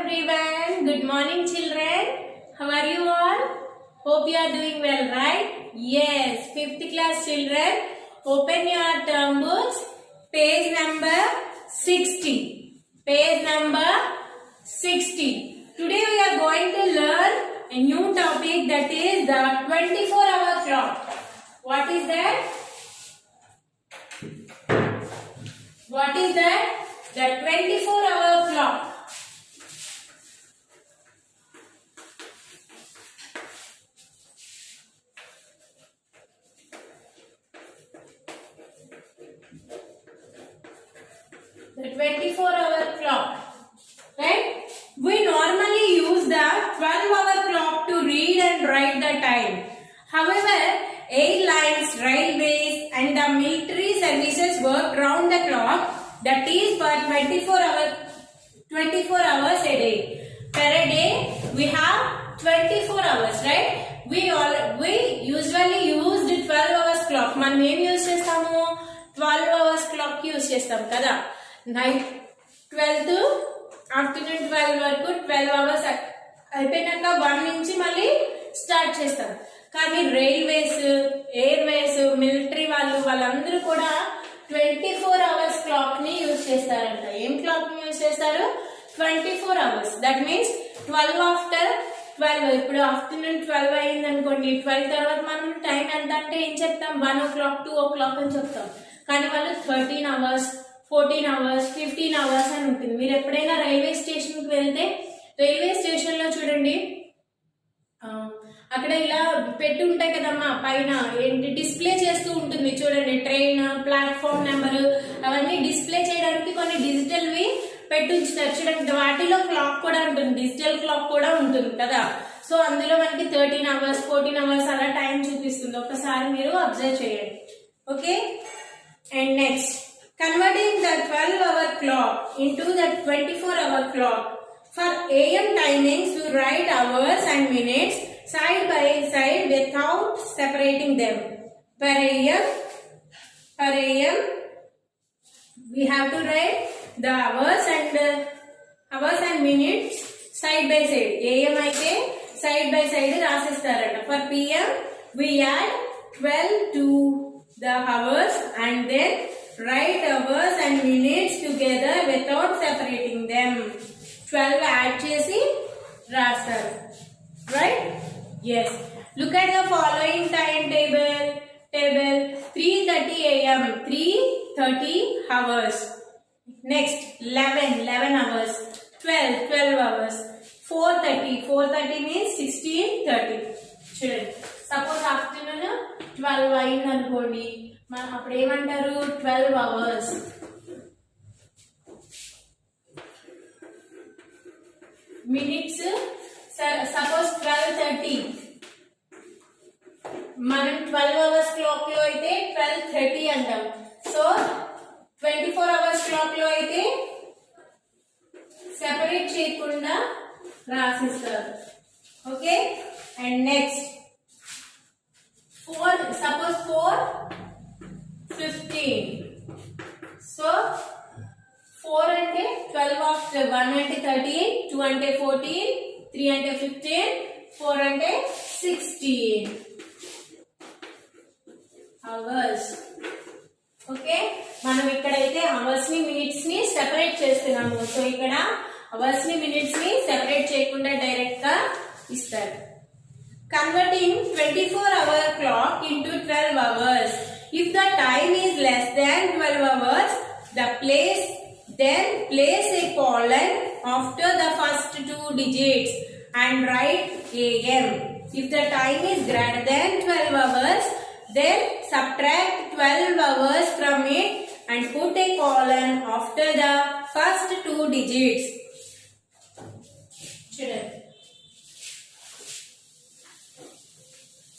everyone. Good morning, children. How are you all? Hope you are doing well, right? Yes, 5th class children. Open your term books. Page number 60. Page number 60. Today we are going to learn a new topic, that is the 24-hour clock. What is that? What is that? The 24-hour clock. The 24-hour clock, right? We normally use the 12-hour clock to read and write the time. However, airlines, railways and the military services work round the clock, that is for 24 hours a day. Per day we have 24 hours, right? We usually used 12 hours clock. మనం ఏం use చేస్తాము? 12 hours clock use చేస్తాం కదా. Night 12 to afternoon 12 వరకు 12 hours అయిపోయినాక 1 నుంచి మళ్ళీ start చేస్తాం. కానీ రైల్వేస్, ఎయిర్వేస్, మిలిటరీ వాళ్ళందరూ కూడా 24 hours clock ని యూజ్ చేస్తారంట. ఏం క్లాక్ ని యూజ్ చేస్తారు? 24 hours. That means 12 after 12. ఇప్పుడు ఆఫ్టర్నూన్ 12 అయింది అనుకోండి, 12 తర్వాత మనం టైం ఎంత అంటే ఏం చెప్తాం? 1 o'clock, 2 o'clock అని చెప్తాం. కానీ వాళ్ళు 13 hours, 14 hours, 15 hours అని ఉంటుంది. మీరు ఎప్పుడైనా రైల్వే స్టేషన్ కి వెళ్తే, రైల్వే స్టేషన్ లో చూడండి, అక్కడ ఇలా పెట్టి ఉంటాయి కదమ్మా, పైన ఏంటి డిస్ప్లే చేస్తూ ఉంటుంది చూడండి. ట్రైన్ ప్లాట్ఫామ్ నెంబర్ అవన్నీ డిస్ప్లే చేయడానికి కొన్ని డిజిటల్వి పెట్టి ఉంచుతారు చూడండి. వాటిలో క్లాక్ కూడా ఉంటుంది, డిజిటల్ క్లాక్ కూడా ఉంటుంది కదా. సో అందులో మనకి 13 hours, 14 hours అలా టైం చూపిస్తుంది. ఒకసారి మీరు అబ్జర్వ్ చేయండి. Okay, and next, converting the 12-hour clock into the 24-hour clock. For AM timings, we write hours and minutes side by side without separating them. Per AM, we have to write the hours and minutes side by side. AM అయితే side by side రాసిస్తారట. For PM, we add 12 to the hours and then write hours and minutes together without separating them. 12 add చేసి రాస్తారు, right? Yes. Look at the following timetable. 3:30 a.m. 3:30 hours. Next 11 hours. 12 hours. 4:30 means 16:30. చూడండి, suppose afternoon 12 అయింది అనుకోండి, మనం అప్పుడు ఏమంటారు? 12 hours. Minutes suppose 12:30, మనం 12 hours clock లో అయితే 12:30 అంటాం. సో 24 hours క్లాక్ లో అయితే సెపరేట్ చేయకుండా రాసిస్తారు. Okay, and next suppose 4:15. So 4 అంటే 12 after 1 అంటే 13, 2 అంటే 14, 3 అంటే 15, 4 అంటే 16 hours. ఓకే, మనం ఇక్కడైతే అవర్స్ ని మినిట్స్ ని సెపరేట్ చేస్తున్నాము. సో ఇక్కడ అవర్స్ ని మినిట్స్ ని సెపరేట్ చేయకుండా డైరెక్ట్ గా ఇస్తారు. Converting 24-hour clock into 12 hours. If the time is less than 12 hours, then place a colon after the first 2 digits and write AM. If the time is greater than 12 hours, then subtract 12 hours from it and put a colon after the first 2 digits. చూడండి,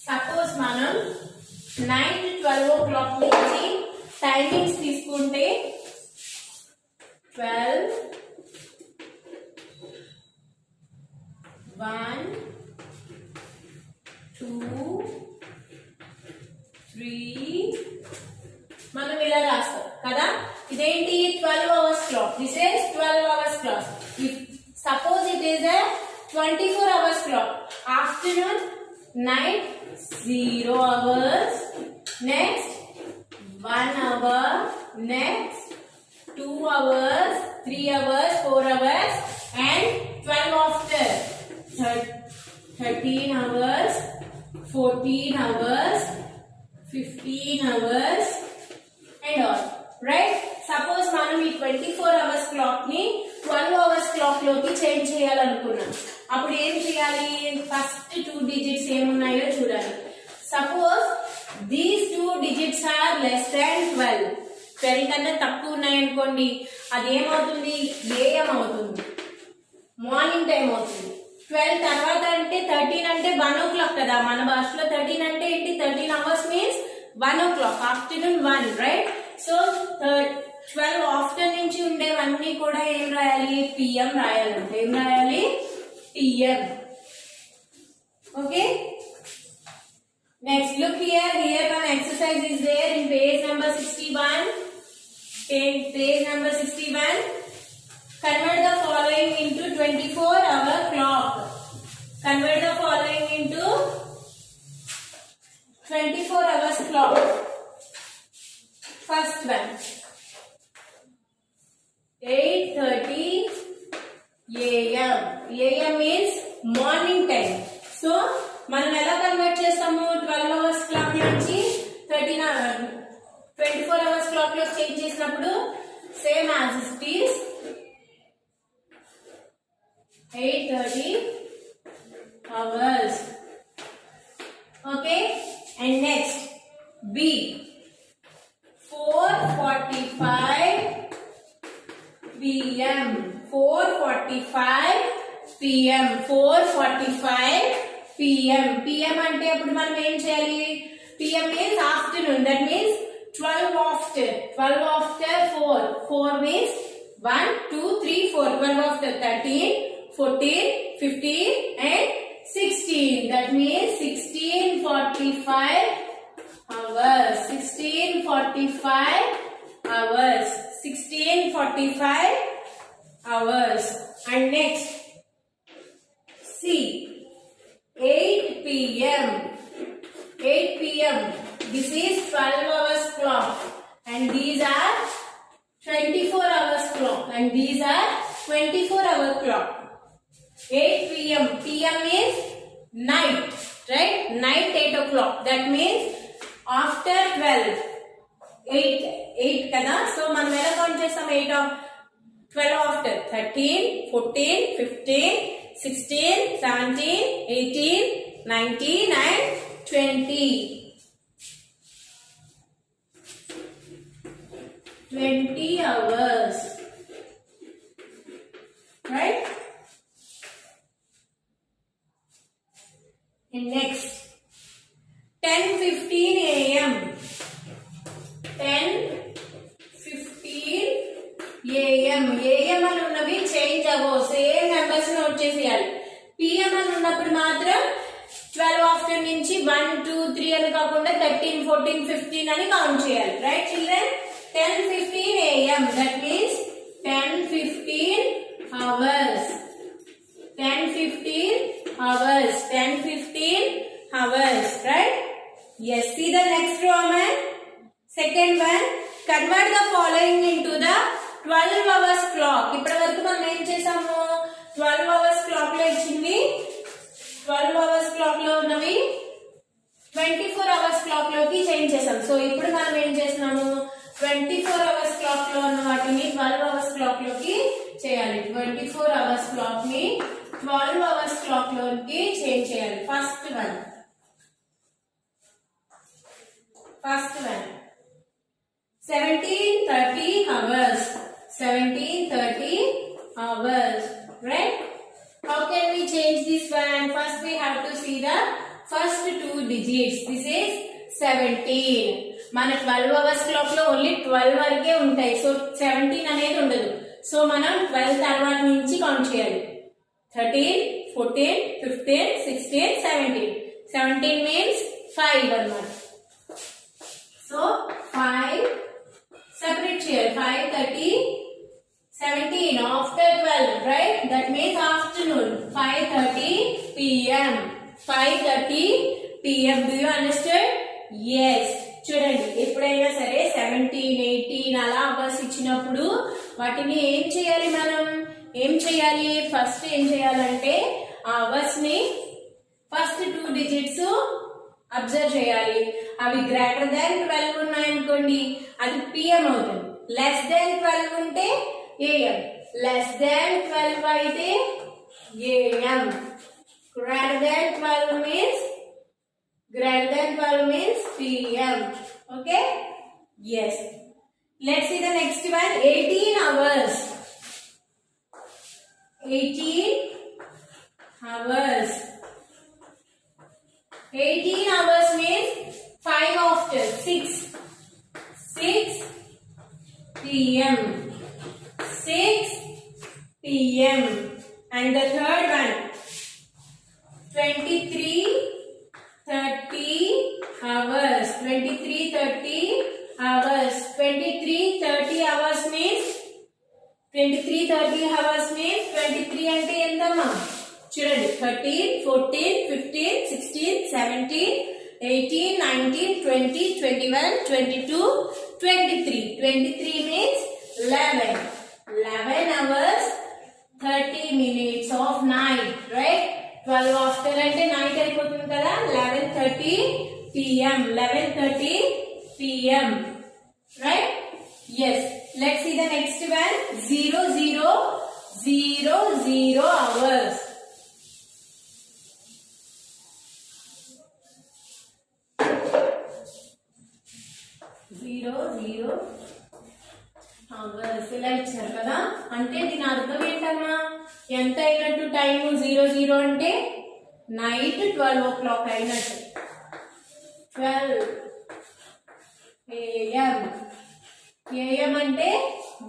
suppose మనం night 12 o'clock నుంచి timings తీసుకుంటే 12, 1, 2, 3 మనం ఇలా రాస్తాం కదా. ఇదేంటి? 12 hours clock. This is 12 hours clock. If Suppose it is a 24 hours clock. Afternoon, night, 0 hours. Next, 1 hour. Next, 2 hours, 3 hours, 4 hours, and 12 after. 13 hours, 14 hours, 15 hours, and all. Right? Suppose మనం ఈ 24 hours clock ని 12 hours clock లోకి change చేయాలనుకున్నాం. అప్పుడు ఏం చేయాలి? First 2 digits ఏమున్నాయో చూడాలి. Suppose these 2 digits are less than 12. 12 కన్నా తక్కువ ఉన్నాయనుకోండి, అది ఏమవుతుంది? AM అవుతుంది, మార్నింగ్ టైం అవుతుంది. 12 తర్వాత అంటే 13 అంటే 1 o'clock కదా, మన భాషలో 13 అంటే ఏంటి? 13 hours means 1 o'clock, afternoon 1, right? So 12 after నుంచి ఉండేవన్నీ కూడా ఏం రాయాలి? PM రాయాలంటే ఏం రాయాలి? PM. Okay? Next, look here. Here one exercise is there in page number 61. Page number 61. Convert the following into 24-hour clock. Convert the following into 24 hours clock. First one. 8:30 AM. AM means morning time. So, మనం ఎలా convert చేస్తాము? 12 hours clock నుంచి 24 hours clock లో change చేసినప్పుడు same as it is 8:30 hours. Okay, and next B, 4:45 PM. 4:45 PM. 4:45 PM. PM అంటే అప్పుడు మనం ఏం చేయాలి? PM means afternoon. That means 12 after. 12 after 4. 4 means 1, 2, 3, 4. 12 after 13, 14, 15 and 16. That means 16:45 hours. 16:45 hours. 16:45 hours. And next, C, 8 PM. 8 PM. This is 12 hours clock. And these are 24 hours clock. And these are 24-hour clock. 8 PM. PM means night. Right? Night 8 o'clock. That means after 12. 8 kada. So, మనం ఎలా count చేస్తాం? 12 after 13, 14, 15, 16, 17, 18, 19 and 20. 20 hours. Right? And next, 10:15 AM. 10:15 AM. AM అని ఉన్నవి change అవ్వవు, same numbers note చేసేయాలి. PM అని ఉన్నప్పుడు మాత్రం 12 ఆఫ్టర్ నుంచి 1, 2, 3 అని కాకుండా 13, 14, 15 అని కౌంట్ చేయాలి. Right children? 10:15 AM. That means 10:15 hours. 10:15 hours. 10:15 hours. Right? Yes. See the next Roman. Second one. Convert the following into the 12 hours clock. ఇప్పటి వరకు మనం ఏం చేసాము? 12 hours clock లో ఇచ్చింది 12 hours clock లో ఉన్నవి 24 hours clock లోకి చేంజ్ చేసాం. సో ఇప్పుడు మనం ఏం చేస్తున్నాము? 24 hours clock లో ఉన్న వాటిని 12 hours clock లోకి చేయాలి. 24 hours clock ని 12 hours clock లోకి చేంజ్ చేయాలి. First one 17:30 hours. 17:30 hours. Right? How can we change this one? First we have to see the first 2 digits. This is 17. మన 12 hours clock లో ఓన్లీ 12 వరకే ఉంటాయి. So 17 అనేది ఉండదు. సో మనం 12 తర్వాత నుంచి కౌంట్ చేయాలి. 13, 14, 15, 16, 17. 17 means 5 అన్నమాట. సో 5 separate చేయాలి. 5:30 17 after 12, right? That means afternoon. 5:30 p.m. 5:30 p.m. Do you understand? Yes. చూడండి ఎప్పుడైనా సరే 17, 18 అలా అవర్స్ ఇచ్చినప్పుడు వాటిని ఏం చేయాలి మనం? ఏం చేయాలి? ఫస్ట్ ఏం చేయాలంటే ఆ అవర్స్ ని ఫస్ట్ 2 డిజిట్స్ అబ్జర్వ్ చేయాలి. అవి గ్రేటర్ దాన్ 12 ఉన్నాయనుకోండి అది పిఎం అవుతుంది. లెస్ దాన్ 12 ఉంటే AM. లెస్ దాన్ 12 అయితే AM. Greater than 12 means PM. Okay? Yes. Let's see the next one. 18 hours. 18 hours. 18 hours means 5 after 6 PM. 6 PM. And the third one, 23:30 hours. 23:30 hours. 23:30 hours means 23 అంటే ఎంతమ్మా? చూడండి 13, 14, 15, 16, 17, 18, 19, 20, 21, 22, 23. 23 means 11. 11 hours 30 minutes of night, right? 12 after అంటే night అయిపోతుంది కదా. 11:30 p.m. 11:30 p.m. right? Yes. Let's see the next one. 00:00 hours. 00 hours ఇలా ఇచ్చారు కదా. అంటే దీని అర్థం ఏంటమ్మా? ఎంత అయినట్టు టైం? 00 అంటే నైట్ 12 o'clock అయినట్టు. 12 AM. AM అంటే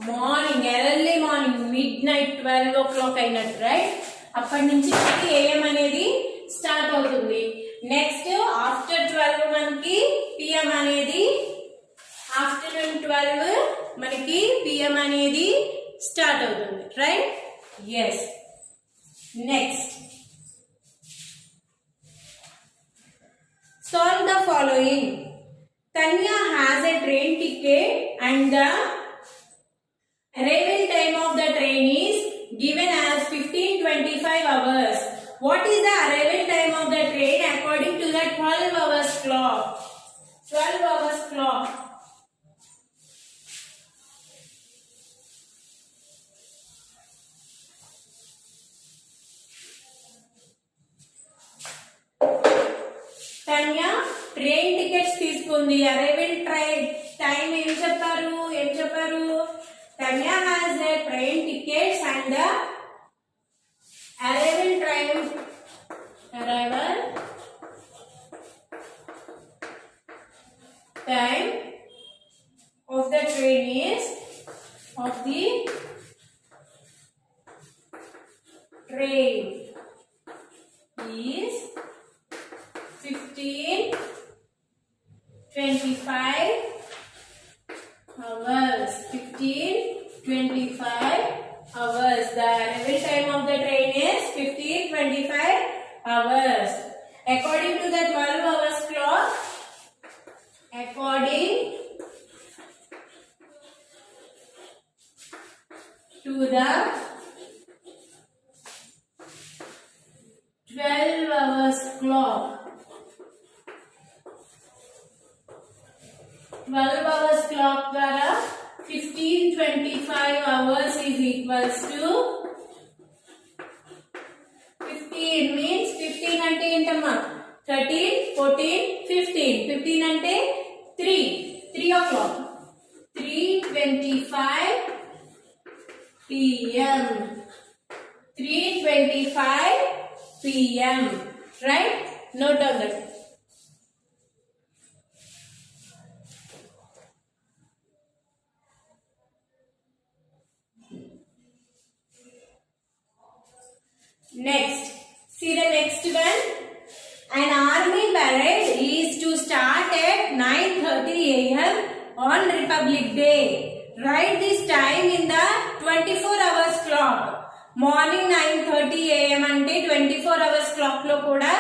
morning, early morning, mid night 12 o'clock అయినట్టు, రైట్? అప్పటి నుంచి AM అనేది స్టార్ట్ అవుతుంది. నెక్స్ట్ ఆఫ్టర్ 12 మనకి PM అనేది ఆఫ్టర్నూన్ 12 మనకి PM అనేది స్టార్ట్ అవుతుంది, right? Yes. Next solve the following. Tanya has a train ticket and the arrival time of the train is given as 15:25 hours. What is the arrival time of the train according to the 12 hours clock? 12 hours clock. Tanya train tickets తీసుకుంది. Arrival train time ఏం చెప్పారు? Tanya has the train tickets and the arrival time of the train is 15:25 hours. 15:25 hours. The arrival time of the train is 15:25 hours. According to the 12 hours clock, according to the 12 hours clock, 12 hours clock ద్వారా 15:25 hours is equals to 15 means 15 అంటే ఏంటమ్మా? 13, 14, 15. 15 అంటే 3 o'clock. 3:25 p.m. 3:25 p.m. Right? Note down that. Next, see the next one. An army parade is to start at 9:30 a.m. on Republic Day. write this time in the 24 hours clock. Morning 9:30 AM అంటే 24 hours clock లో కూడా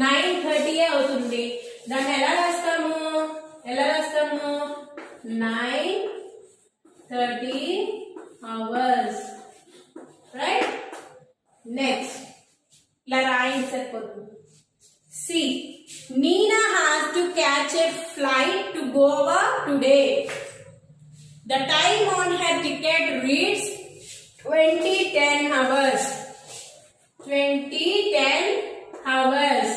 9:30 అవుతుంది. దాన్ని ఎలా రాస్తాము 9:30 hours, right? Next ఇలా రాయండి సరిపోతుంది. See, Nina has to catch a flight to Goa today. The time on her ticket reads 20:10 hours. 20:10 hours.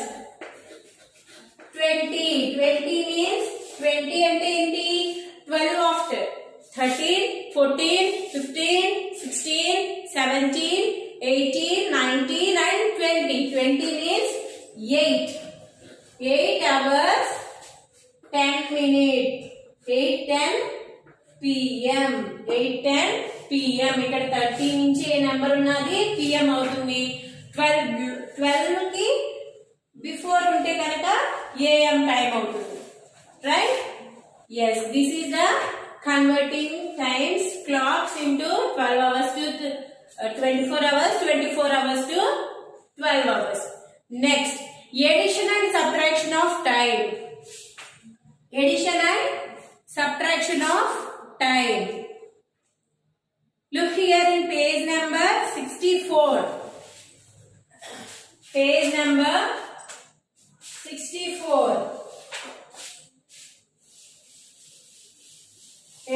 20 means 20 అంటే ఏంటి 12 after. 13, 14, 15, 16, 17, 18, 19 and 20. 20 means 8. 8 hours 10 minutes. 8:10 PM. 8:10 PM. ఇక్కడ 30 నుంచి ఏ నెంబర్ ఉన్నది PM అవుతుంది. 12 కి బిఫోర్ ఉంటే కనుక AM టైం అవుతుంది, right? Yes, this is the converting times clocks into 12 hours to 24 hours, 24 hours to 12 hours. Next, addition and subtraction of time. Addition and subtraction of time. Look here in page number 64. Page number 64.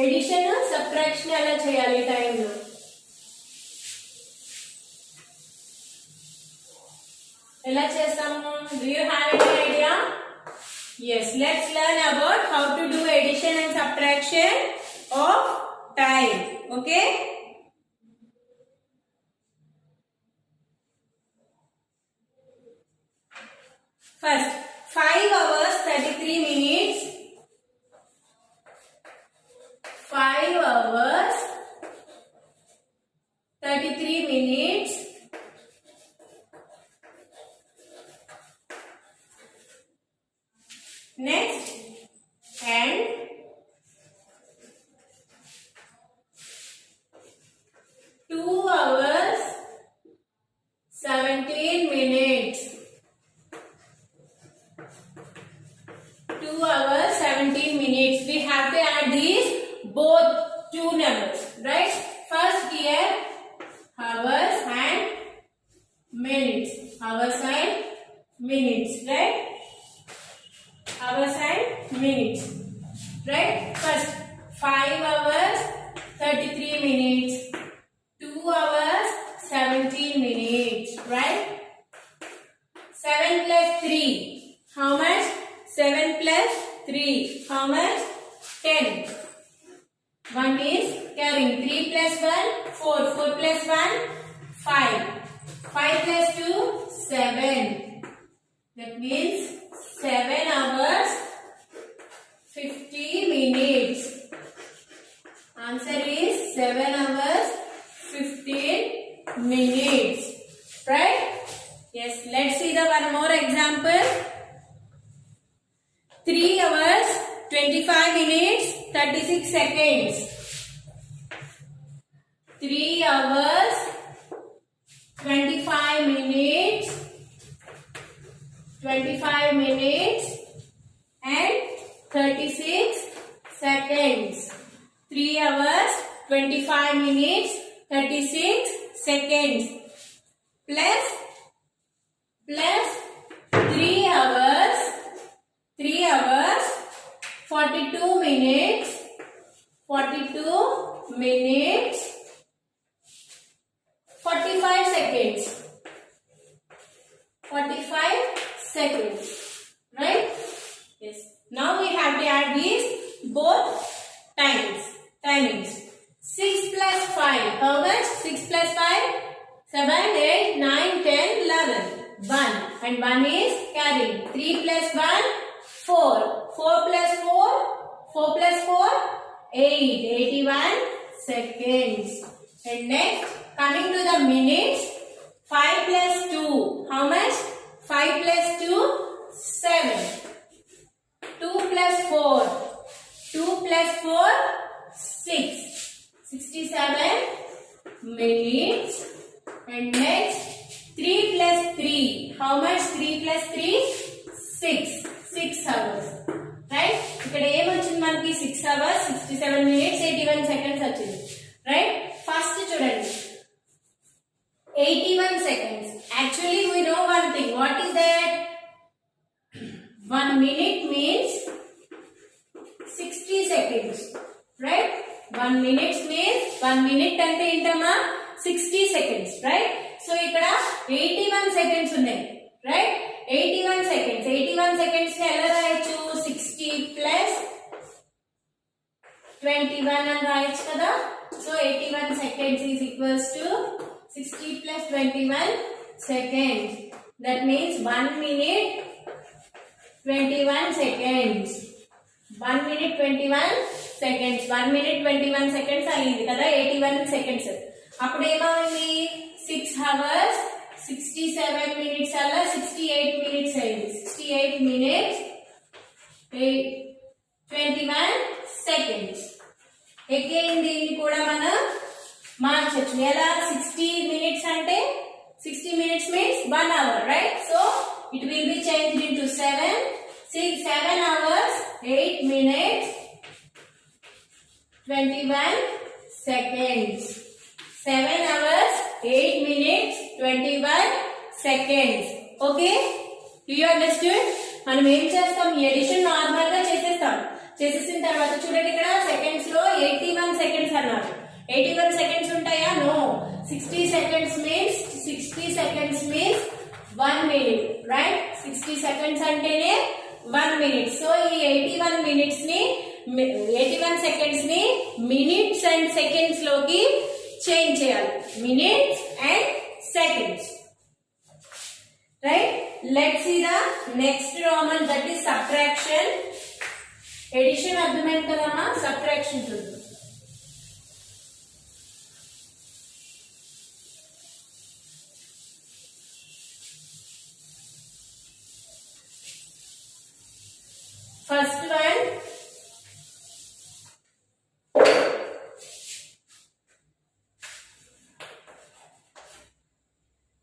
Addition and subtraction ఎలా చేయాలి time లో? ఎలా చేస్తాము? Do you have any idea? Yes, let's learn about how to do addition and subtraction of time. Okay? First, 5 hours 33 minutes. 5 hours 33 minutes. Next, and 2 hours 17 minutes. 2 hours 17 minutes. We have to add these both two numbers, right? First here hours and minutes. Hours and minutes, right? Hours and minutes, right? First 5 hours 33 minutes. 2 hours 17 minutes, right? 7 plus 3. How much? 7 plus 3. How much? 10. 1 is carrying. 3 plus 1, 4. 4 plus 1, 5. 5 plus 2, 7. That means 7 hours 50 minutes. Answer is 7 hours 15 minutes. Right? Yes. Let's see the one more example. 3 hours 25 minutes 36 seconds. 3 hours 25 minutes and 36 seconds. 3 hours 25 minutes 36 seconds plus 3 hours 42 minutes 45 seconds. 45 seconds, right? Yes. Now we have to add these both timings. 6 plus 5. How much? 6 plus 5? 7, 8, 9, 10, 11. 1. And 1 is carrying. 3 plus 1, 4. 4 plus 4? 4 plus 4? 8. 81 seconds. And next, coming to the minutes. 5 plus 2. How much? 5 plus 2? 7. 2 plus 4. 2 plus 4? 6. 3. How much? 3 plus 3? 6. 6 hours. Right? ఇక్కడ ఏం వచ్చింది మనకి? 6 hours, 67 minutes, 81 seconds వచ్చింది. Right? First చూడండి. 81 seconds. Actually, we know one thing. What is that? 1 minute means 60 seconds. Right? 1 minute means 1 minute అంటే ఏంటమ్మా? 60 seconds. Right? So ఇక్కడ 81 seconds ఉన్నాయి. Right? 81 seconds. 81 seconds ని ఎలా రాయొచ్చు? 60 plus 21 అని రాయొచ్చు కదా? So 81 seconds is equals to 60 plus 21 seconds. That means 1 minute 21 seconds. 1 minute 21 seconds. 1 minute 21 seconds అయింది కదా? 81 seconds. అప్పుడు ఏమైంది? 6 hours 67 minutes అలా 68 minutes అయింది. 68 minutes 21 seconds. అగైన్ దీన్ని కూడా మనం మార్చొచ్చు. ఎలా? 60 minutes అంటే 60 minutes means 1 hour, right? So it will be changed into 7 hours 8 minutes 21 seconds. 7 hours 8 minutes 21 seconds. Okay? Do you understood? మనం ఏం చేస్తాం? ఈ ఎడిషన్ నార్మల్ గా చేసేస్తాం. చేసేసిన తర్వాత చూడండి ఇక్కడ సెకండ్స్ లో 81 seconds అన్నారు. 81 seconds ఉంటాయా? No. 60 seconds means 1 minute, right? 60 seconds అంటేనే 1 minute. సో ఈ 81 seconds ని మినిట్స్ అండ్ సెకండ్స్ లోకి చేంజ్ చేయాలి. Minutes and seconds. Right? Let's see the next Roman, that is subtraction. Addition అర్థమైంది కదమ్మా? Subtraction చూద్దాం. First one,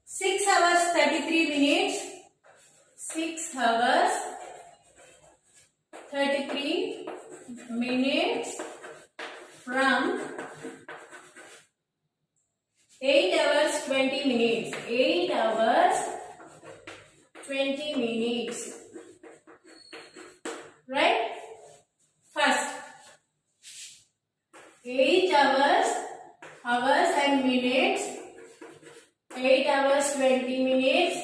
6 hours 33 minutes. 6 hours 33 minutes from 8 hours 20 minutes. 8 hours 20 minutes. Right? First 8 hours and minutes. 8 hours 20 minutes.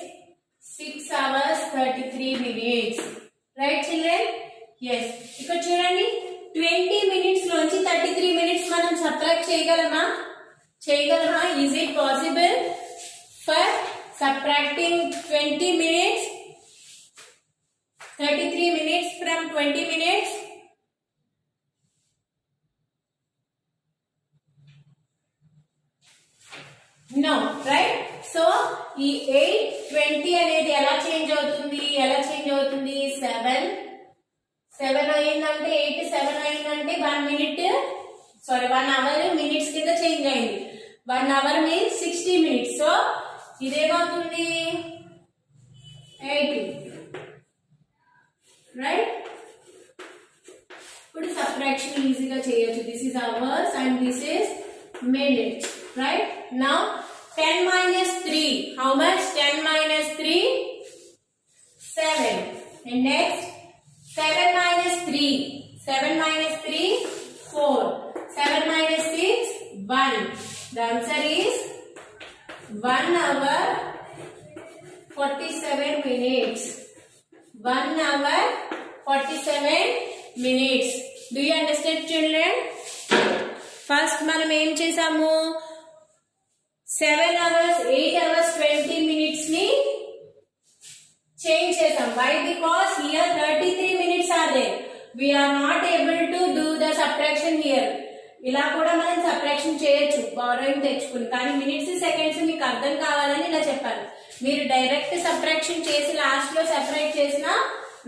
6 hours 33 minutes. Right children? Yes. ఇక్కడ చూడండి 20 minutes లోంచి 33 minutes మనం subtract చేయగలమా? Is it possible for subtracting 20 minutes? 33 minutes from 20 minutes? No, right? So ఈ 8 20 అనేది ఎలా change అవుతుంది? 7 అయిందంటే 8 7 అయిందంటే 1 minute, sorry 1 hour minutes కింద చేంజ్ అయింది. 1 hour means 60 minutes. సో ఇదేమవుతుంది? 80. Right? ఇప్పుడు సబ్ట్రాక్షన్ ఈజీగా చేయొచ్చు. This is hours and this is minutes. Right? Now 10 minus 3. How much? 10 minus 3? 7. And next 7 minus 3. 7 minus 3? 4. 7 minus 6? 1. The answer is 1 hour 47 minutes. 1 hour 47 minutes. Do you understand children? First మనం ఏం చేసాము? 7 hours 8 hours 20 minutes ని change చేసాం. Why? Because here 33 minutes are there. We are not able to do the subtraction here. ఇలా కూడా మనం subtraction చేయొచ్చు borrowing తెచ్చుకుని. కానీ మినిట్స్ సెకండ్స్ మీకు అర్థం కావాలని ఇలా చెప్పాను. మీరు డైరెక్ట్ సబ్ట్రాక్షన్ చేసి లాస్ట్ లో సెపరేట్ చేసినా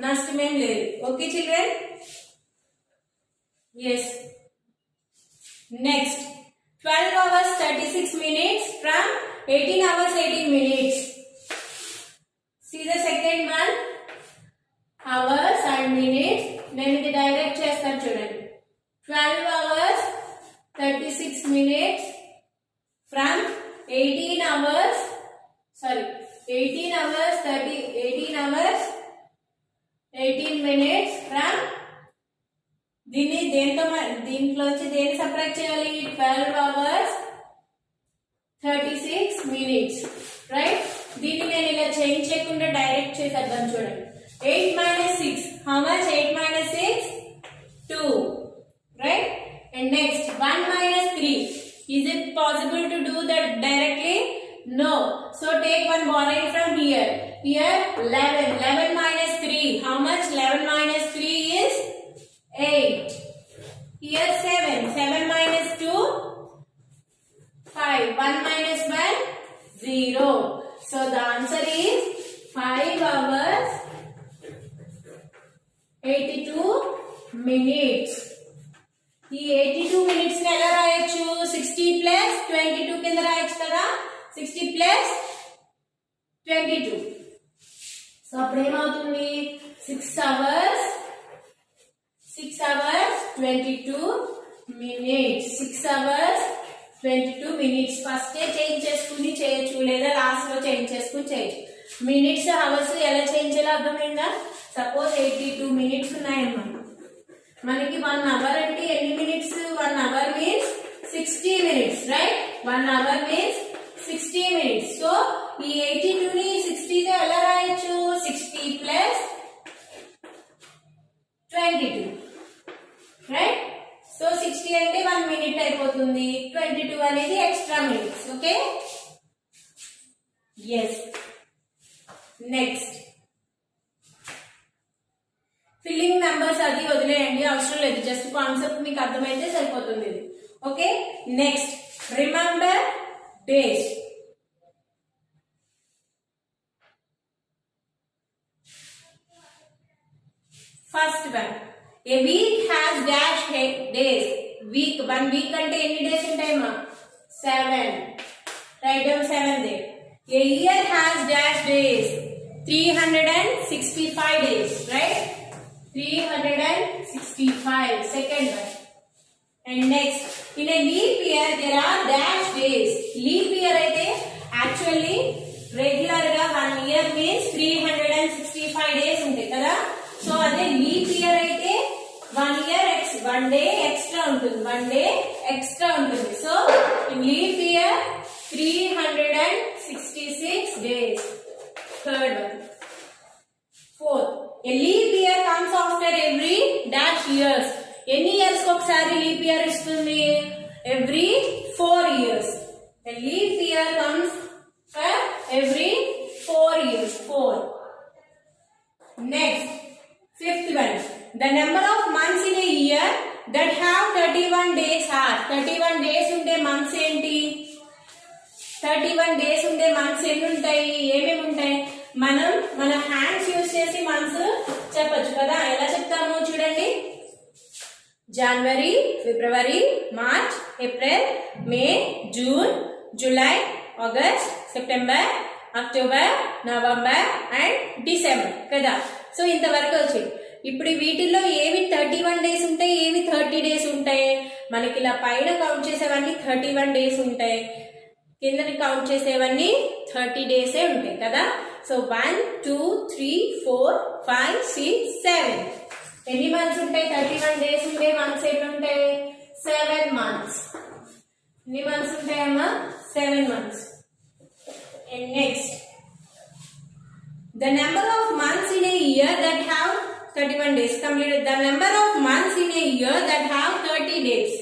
నష్టమేం లేదు. Okay children? Yes. Next 12 hours 36 minutes from 18 hours 18 minutes. sorry 18 hours 18 hours 18 minutes from దీన్ని దీంట్లోంచి దేన్ని సబ్ట్రాక్ట్ చేయాలి 12 hours 36 minutes రైట్. దీన్ని నేను ఇలా చేంజ్ చేయకుండా డైరెక్ట్ చేసేద్దాం చూడండి. 8 minus 6 how much 8 minus 6 2 right. And next 1 minus 3 is it possible to do that directly? No. So take one borrowing from here 11 minus 3 how much 11 minus 3 is 8. Here 7 minus 2 5 1 minus 1 0. So the answer is 5 hours 82 minutes. ఈ 82 minutes ని ఎలా రాయొచ్చు 60 plus 22 కింద రాయొచ్చు కదా 60 plus 22. So అప్పుడు ఏమవుతుంది 6 hours 22 minutes 6 hours 22 minutes. First change చేసుకుని చేయొచ్చు లేదా లాస్ట్ లో చేంజ్ చేసుకుని చేయొచ్చు. మినిట్స్ అవర్స్ ఎలా చేంజ్ చేయాలో అర్థమైందా. సపోజ్ 82 minutes ఉన్నాయమ్మా, మనకి 1 hour అంటే ఎన్ని minutes 1 hour means 60 minutes right. 1 hour means 60 minutes. So ఈ 82 ని 60 తో ఎలా రాయొచ్చు 60 ప్లస్ 22 రైట్. సో 60 అంటే 1 minute అయిపోతుంది, 22 అనేది extra minutes. Okay yes. Next filling numbers అది వదిలేయండి, అవసరం లేదు, జస్ట్ కాన్సెప్ట్ మీకు అర్థమైతే సరిపోతుంది ఇది. Okay next remember days. First one a week has dash days. Week 1 week అంటే ఎన్ని డేస్ ఉంటాయమ్మా 7 write down 7 day. A year has dash days 365 days right 365 second one. And next in a leap year there are dash days. Leap year అయితే actually regular గా 1 year means 365 days ఉంటాయి కదా. So అదే leap year అయితే 1 year 1 day extra ఉంటుంది, 1 day extra ఉంటుంది. So in leap year 366 days. Third one. Fourth a leap year comes after every dash years. ఎన్ని years కి ఒకసారి లీప్ ఇయర్ ఇస్తుంది every 4 years. a leap year comes for every 4 years 4. Next fifth one the number of months in a year that have 31 days are. 31 days ఉండే months ఏంటి 31 days ఉండే months ఎన్ని ఉంటాయి ఏమేమి ఉంటాయి. మనం మన హ్యాండ్స్ యూజ్ చేసి మంత్స్ చెప్పొచ్చు కదా. ఎలా చెప్తాము చూడండి. January, February, March, April, May, June, July, August, September, October, November and December కదా. సో ఇంతవరకు వచ్చాయి. ఇప్పుడు వీటిల్లో ఏవి 31 days ఉంటాయి, ఏవి 30 days ఉంటాయి. మనకి ఇలా పైన కౌంట్ చేసేవన్నీ 31 days ఉంటాయి, కిందని కౌంట్ చేసేవన్నీ 30 days ఉంటాయి కదా. సో 1 2 3 4 5 6 7 ఎన్ని మంత్స్ ఉంటాయి 31 days ఉండే మంత్స్ ఎన్ని ఉంటాయి 7 months. ఎన్ని months ఉంటాయమ్మా 7 months. And next the number of months in a year that have 31 days completed. The number of months in a year that have 30 days.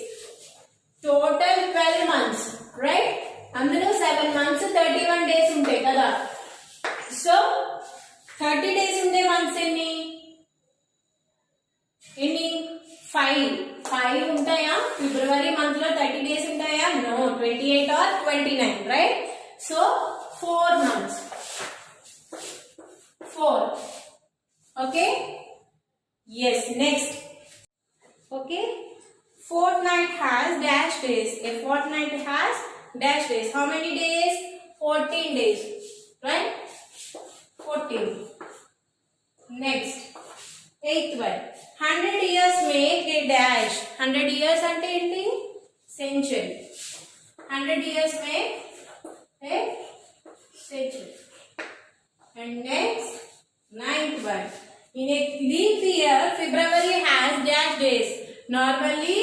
Total 12 months right. అందులో 7 months 31 days ఉంటాయి కదా. So 30 days ఉండే months ఎన్ని 5 ఉంటాయా. ఫిబ్రవరి month లో 30 days ఉంటాయా no 28 or 29 right. So 4 months 4. okay yes. next okay fortnight has dash days. A fortnight has dash days. How many days 14 days right 14. next eighth one 100 years make a dash. 100 years అంటే ఏంటి century. 100 years make a Stay tuned. And next, ninth one. In a leap year, February has dash days. Normally,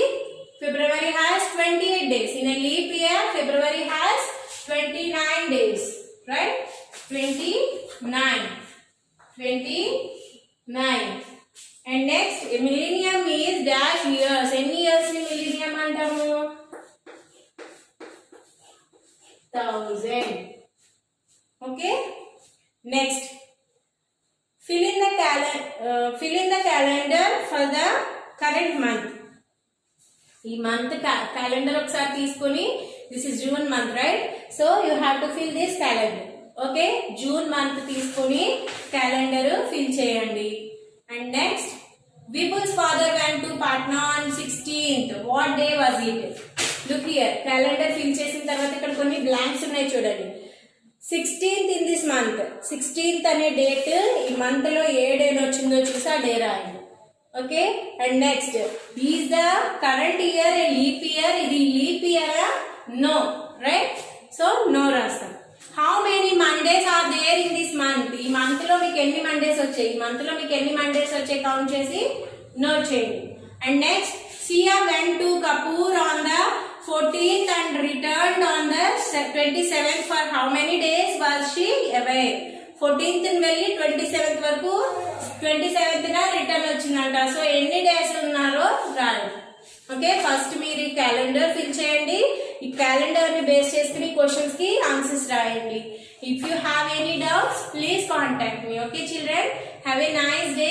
February has 28 days. In a leap year, February has 29 days. Right? 29. 29. And next, a millennium is dash years. Any years ni millennium antamu? 1000. Okay? Next, fill in the calendar for the current month. ఈ month calendar ఒకసారి తీసుకొని this is June month right so you have to fill this calendar okay June month తీసుకొని calendar fill చేయండి and next Whipple's father went to Patna on 16th what day was it look here calendar fill చేసిన తర్వాత ఇక్కడ కొన్ని blanks ఉన్నాయి చూడండి 16th in this month 16th అనే date ఈ మంత్ లో ఏ డే వచ్చిందో చూసి ఆ డే రాయండి okay and next is the current year a leap year ఇది leap year no right so no రాస్తాం how many Mondays are there in this month ఈ మంత్ లో మీకు ఎన్ని మండేస్ వచ్చాయి ఈ మంత్ లో మీకు ఎన్ని మండేస్ వచ్చాయి కౌంట్ చేసి నోట్ చేయండి and next Siya went to Kapoor on the 14th and returned on the 27th for how many days was she away 14th వెళ్ళి 27th వరకు 27th న రిటర్న్ వచ్చిందంట సో ఎన్ని డేస్ ఉన్నారో రాయండి ఓకే ఫస్ట్ మీరు ఈ క్యాలెండర్ ఫిల్ చేయండి ఈ క్యాలెండర్ ని బేస్ చేసుకుని క్వశ్చన్స్ కి ఆన్సర్స్ రాయండి if you have any doubts please contact me okay children have a nice day